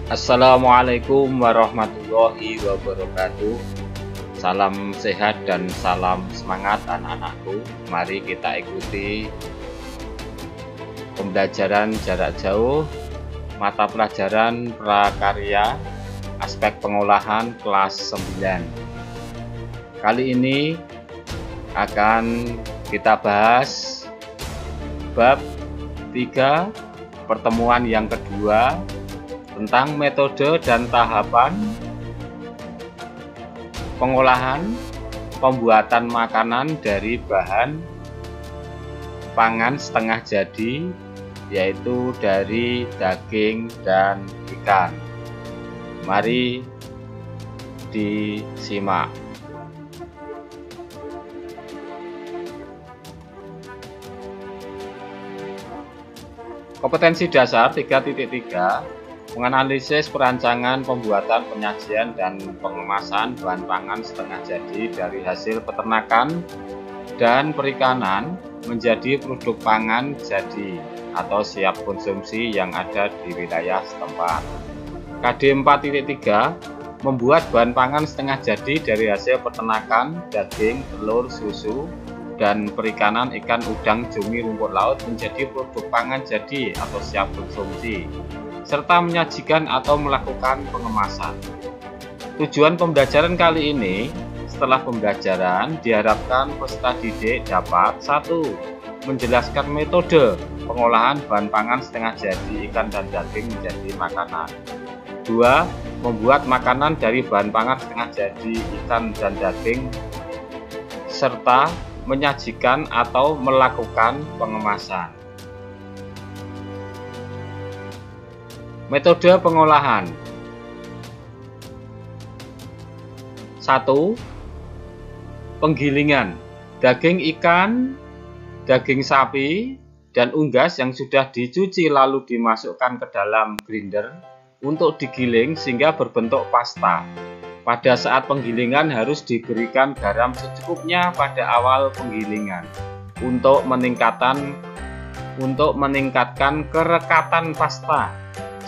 Assalamualaikum warahmatullahi wabarakatuh. Salam sehat dan salam semangat anak-anakku. Mari kita ikuti pembelajaran jarak jauh mata pelajaran prakarya aspek pengolahan kelas 9. Kali ini akan kita bahas bab 3 pertemuan yang kedua tentang metode dan tahapan pengolahan pembuatan makanan dari bahan pangan setengah jadi, yaitu dari daging dan ikan. Mari disimak. Kompetensi dasar 3.3 menganalisis perancangan pembuatan, penyajian, dan pengemasan bahan pangan setengah jadi dari hasil peternakan dan perikanan menjadi produk pangan jadi atau siap konsumsi yang ada di wilayah setempat. KD 4.3 membuat bahan pangan setengah jadi dari hasil peternakan, daging, telur, susu, dan perikanan ikan, udang, cumi, rumput laut menjadi produk pangan jadi atau siap konsumsi, serta menyajikan atau melakukan pengemasan. Tujuan pembelajaran kali ini, setelah pembelajaran diharapkan peserta didik dapat 1. Menjelaskan metode pengolahan bahan pangan setengah jadi ikan dan daging menjadi makanan. 2. Membuat makanan dari bahan pangan setengah jadi ikan dan daging serta menyajikan atau melakukan pengemasan. Metode pengolahan. 1. Penggilingan daging ikan, daging sapi, dan unggas yang sudah dicuci lalu dimasukkan ke dalam grinder untuk digiling sehingga berbentuk pasta. Pada saat penggilingan harus diberikan garam secukupnya pada awal penggilingan untuk meningkatkan kerekatan pasta.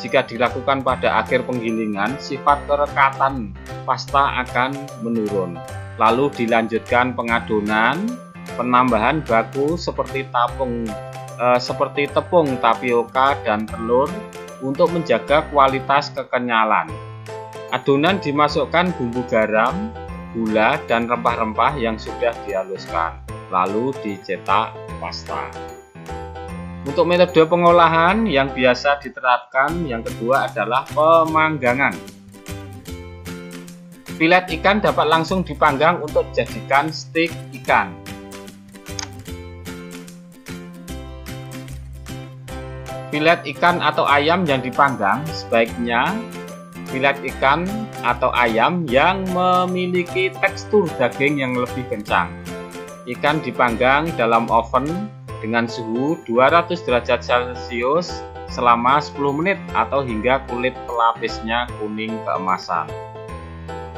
Jika dilakukan pada akhir penggilingan, sifat kerekatan pasta akan menurun. Lalu dilanjutkan pengadonan, penambahan baku seperti tepung tapioka dan telur untuk menjaga kualitas kekenyalan. Adonan dimasukkan bumbu garam, gula, dan rempah-rempah yang sudah dihaluskan, lalu dicetak pasta. Untuk metode pengolahan yang biasa diterapkan yang kedua adalah pemanggangan. Filet ikan dapat langsung dipanggang untuk dijadikan stik ikan. Filet ikan atau ayam yang dipanggang sebaiknya filet ikan atau ayam yang memiliki tekstur daging yang lebih kencang. Ikan dipanggang dalam oven dengan suhu 200 derajat Celcius selama 10 menit atau hingga kulit pelapisnya kuning keemasan.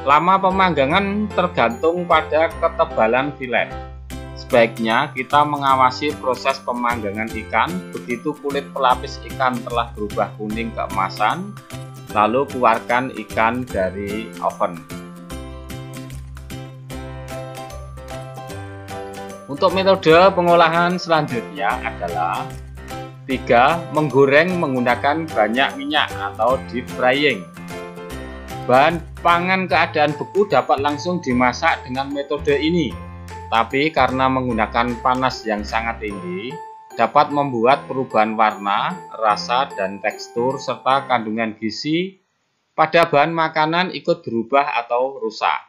Lama pemanggangan tergantung pada ketebalan filet. Sebaiknya kita mengawasi proses pemanggangan ikan. Begitu kulit pelapis ikan telah berubah kuning keemasan, lalu keluarkan ikan dari oven. Untuk metode pengolahan selanjutnya adalah 3. Menggoreng menggunakan banyak minyak atau deep frying. Bahan pangan keadaan beku dapat langsung dimasak dengan metode ini, tapi karena menggunakan panas yang sangat tinggi, dapat membuat perubahan warna, rasa, dan tekstur serta kandungan gizi pada bahan makanan ikut berubah atau rusak.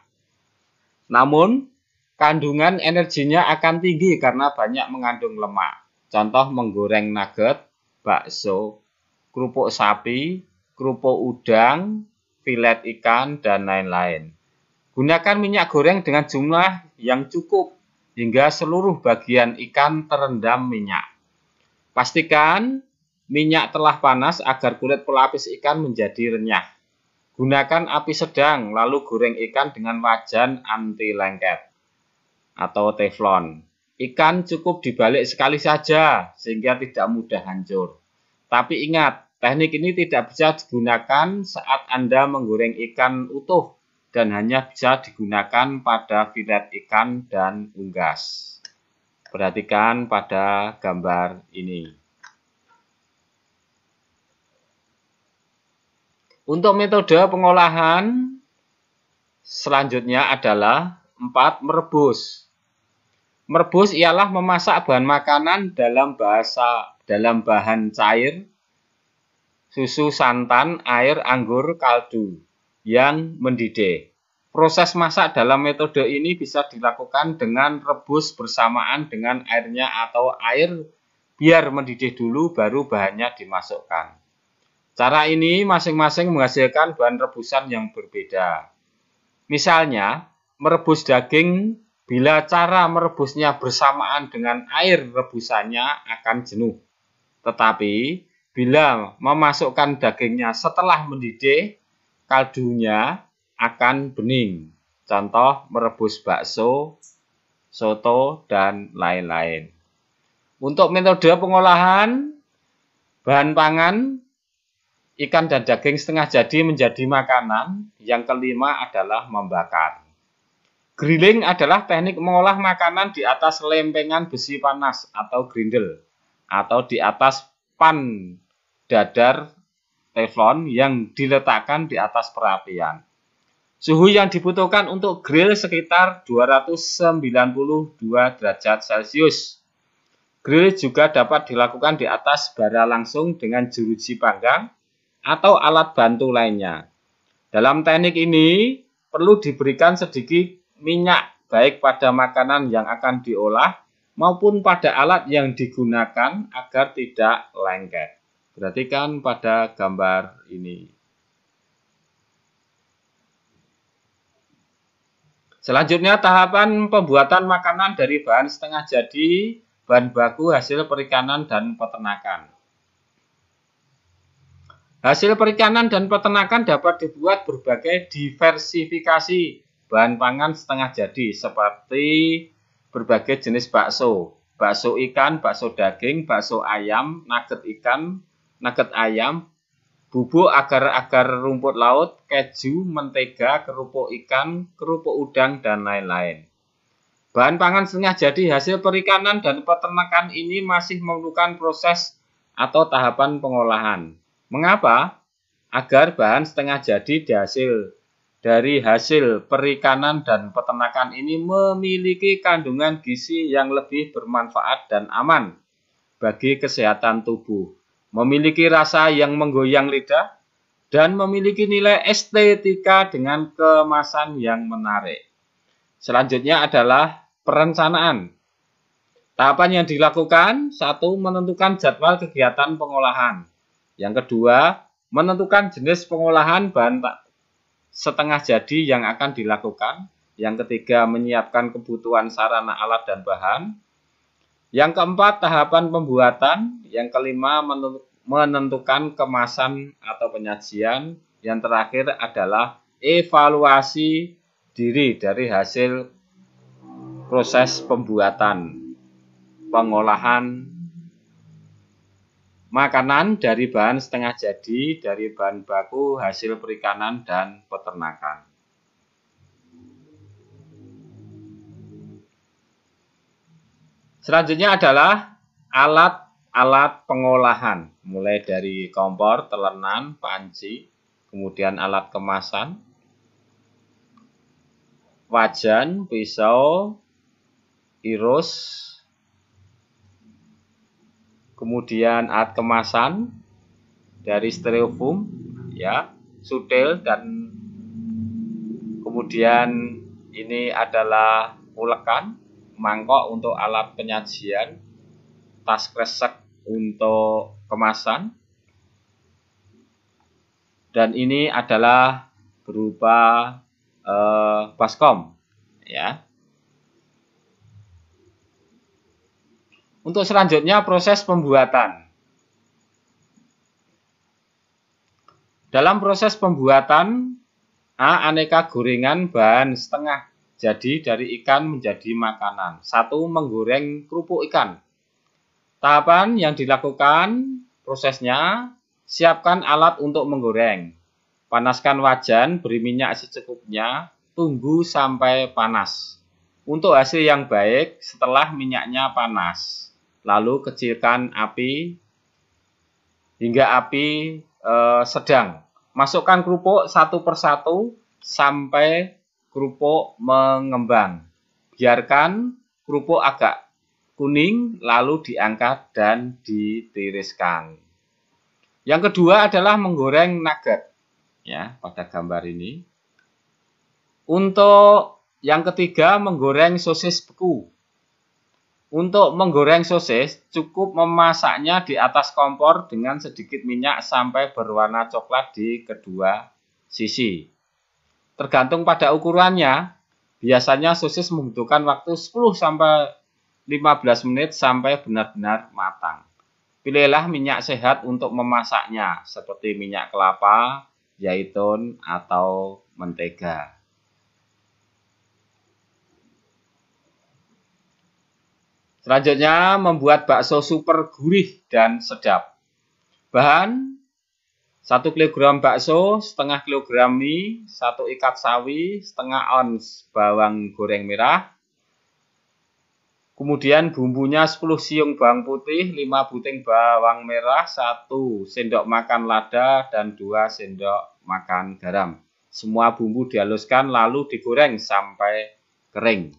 Namun, kandungan energinya akan tinggi karena banyak mengandung lemak. Contoh menggoreng nugget, bakso, kerupuk sapi, kerupuk udang, filet ikan, dan lain-lain. Gunakan minyak goreng dengan jumlah yang cukup hingga seluruh bagian ikan terendam minyak. Pastikan minyak telah panas agar kulit pelapis ikan menjadi renyah. Gunakan api sedang lalu goreng ikan dengan wajan anti lengket atau teflon. Ikan cukup dibalik sekali saja sehingga tidak mudah hancur. Tapi ingat, Teknik ini tidak bisa digunakan saat Anda menggoreng ikan utuh dan hanya bisa digunakan pada filet ikan dan unggas. Perhatikan pada gambar ini. Untuk metode pengolahan selanjutnya adalah 4. Merebus. Merebus ialah memasak bahan makanan dalam bahan cair, susu, santan, air, anggur, kaldu yang mendidih. Proses masak dalam metode ini bisa dilakukan dengan rebus bersamaan dengan airnya atau air biar mendidih dulu baru bahannya dimasukkan. Cara ini masing-masing menghasilkan bahan rebusan yang berbeda. Misalnya, merebus daging, bila cara merebusnya bersamaan dengan air rebusannya akan jenuh. Tetapi, bila memasukkan dagingnya setelah mendidih, kaldunya akan bening. Contoh, merebus bakso, soto, dan lain-lain. Untuk metode pengolahan bahan pangan, ikan dan daging setengah jadi menjadi makanan. Yang kelima adalah membakar. Grilling adalah teknik mengolah makanan di atas lempengan besi panas atau grindel atau di atas pan dadar teflon yang diletakkan di atas perapian. Suhu yang dibutuhkan untuk grill sekitar 292 derajat Celcius. Grill juga dapat dilakukan di atas bara langsung dengan jeruji panggang atau alat bantu lainnya. Dalam teknik ini perlu diberikan sedikit minyak baik pada makanan yang akan diolah maupun pada alat yang digunakan agar tidak lengket. Perhatikan pada gambar ini. Selanjutnya tahapan pembuatan makanan dari bahan setengah jadi, bahan baku hasil perikanan dan peternakan. Hasil perikanan dan peternakan dapat dibuat berbagai diversifikasi bahan pangan setengah jadi seperti berbagai jenis bakso, bakso ikan, bakso daging, bakso ayam, nugget ikan, nugget ayam, bubuk agar-agar rumput laut, keju, mentega, kerupuk ikan, kerupuk udang, dan lain-lain. Bahan pangan setengah jadi hasil perikanan dan peternakan ini masih memerlukan proses atau tahapan pengolahan. Mengapa? Agar bahan setengah jadi dari hasil perikanan dan peternakan ini memiliki kandungan gizi yang lebih bermanfaat dan aman bagi kesehatan tubuh, memiliki rasa yang menggoyang lidah, dan memiliki nilai estetika dengan kemasan yang menarik. Selanjutnya adalah perencanaan. Tahapan yang dilakukan, 1. Menentukan jadwal kegiatan pengolahan. Yang kedua, menentukan jenis pengolahan bahan setengah jadi yang akan dilakukan. Yang ketiga, menyiapkan kebutuhan sarana alat dan bahan. Yang keempat, tahapan pembuatan. Yang kelima, menentukan kemasan atau penyajian. Yang terakhir adalah evaluasi diri dari hasil proses pembuatan pengolahan makanan dari bahan setengah jadi, dari bahan baku, hasil perikanan, dan peternakan. Selanjutnya adalah alat-alat pengolahan, mulai dari kompor, telenan, panci, kemudian alat kemasan, wajan, pisau, irus, kemudian alat kemasan dari styrofoam, ya, sutil, dan kemudian ini adalah ulekan, mangkok untuk alat penyajian, tas kresek untuk kemasan, dan ini adalah berupa baskom, ya. Untuk selanjutnya proses pembuatan. Dalam proses pembuatan, aneka gorengan bahan setengah jadi dari ikan menjadi makanan. 1. Menggoreng kerupuk ikan. Tahapan yang dilakukan prosesnya, siapkan alat untuk menggoreng. Panaskan wajan, beri minyak secukupnya, tunggu sampai panas. Untuk hasil yang baik, setelah minyaknya panas, lalu kecilkan api hingga api sedang. Masukkan kerupuk satu persatu sampai kerupuk mengembang. Biarkan kerupuk agak kuning, lalu diangkat dan ditiriskan. Yang kedua adalah menggoreng nugget. Ya, pada gambar ini. Untuk yang ketiga, menggoreng sosis beku. Untuk menggoreng sosis, cukup memasaknya di atas kompor dengan sedikit minyak sampai berwarna coklat di kedua sisi. Tergantung pada ukurannya, biasanya sosis membutuhkan waktu 10-15 menit sampai benar-benar matang. Pilihlah minyak sehat untuk memasaknya, seperti minyak kelapa, zaitun, atau mentega. Selanjutnya, membuat bakso super gurih dan sedap. Bahan: 1 kg bakso, setengah kilogram mie, 1 ikat sawi, setengah ons bawang goreng merah. Kemudian bumbunya 10 siung bawang putih, 5 buting bawang merah, 1 sendok makan lada, dan 2 sendok makan garam. Semua bumbu dihaluskan lalu digoreng sampai kering.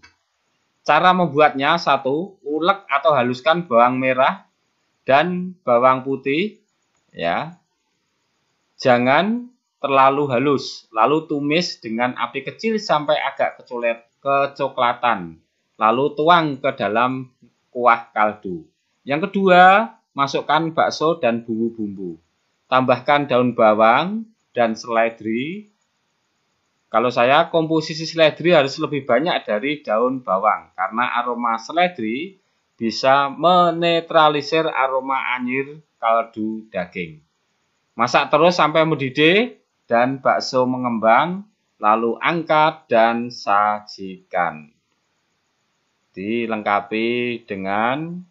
Cara membuatnya: 1. Ulek atau haluskan bawang merah dan bawang putih, ya. Jangan terlalu halus, lalu tumis dengan api kecil sampai agak kecoklatan. Lalu tuang ke dalam kuah kaldu. Yang kedua, masukkan bakso dan bumbu-bumbu. Tambahkan daun bawang dan seledri. Kalau saya, komposisi seledri harus lebih banyak dari daun bawang, karena aroma seledri bisa menetralisir aroma anyir kaldu daging. Masak terus sampai mendidih dan bakso mengembang, lalu angkat dan sajikan. Dilengkapi dengan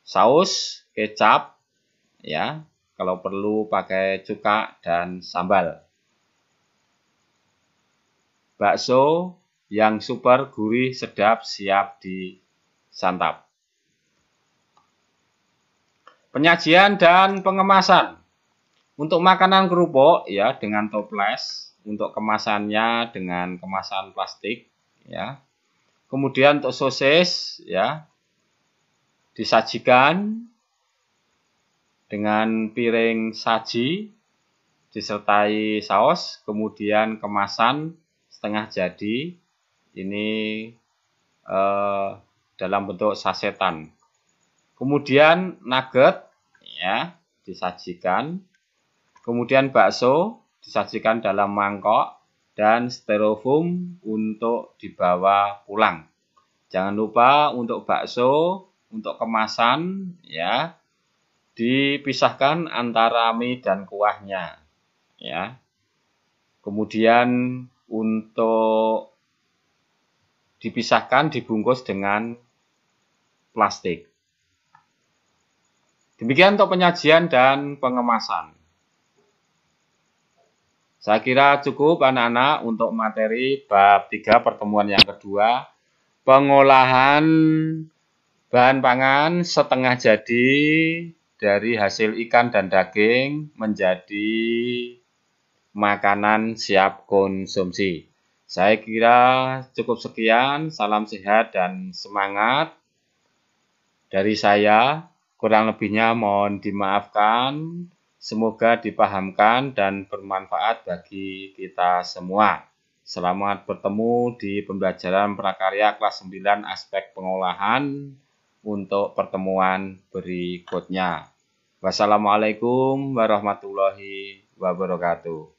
saus kecap, ya, kalau perlu pakai cuka dan sambal. Bakso yang super gurih sedap siap disantap. Penyajian dan pengemasan. Untuk makanan kerupuk, ya, dengan toples. Untuk kemasannya dengan kemasan plastik, ya. Kemudian untuk sosis, ya, disajikan dengan piring saji disertai saus, kemudian kemasan setengah jadi, ini dalam bentuk sasetan. Kemudian nugget, ya, disajikan. Kemudian bakso disajikan dalam mangkok dan styrofoam untuk dibawa pulang. Jangan lupa untuk bakso, untuk kemasan, ya, dipisahkan antara mie dan kuahnya, ya. Kemudian untuk dipisahkan, dibungkus dengan plastik. Demikian untuk penyajian dan pengemasan. Saya kira cukup anak-anak untuk materi bab 3 pertemuan yang kedua. Pengolahan bahan pangan setengah jadi dari hasil ikan dan daging menjadi makanan siap konsumsi. Saya kira cukup sekian. Salam sehat dan semangat dari saya. Kurang lebihnya mohon dimaafkan. Semoga dipahamkan dan bermanfaat bagi kita semua. Selamat bertemu di pembelajaran prakarya kelas 9 aspek pengolahan untuk pertemuan berikutnya. Wassalamualaikum warahmatullahi wabarakatuh.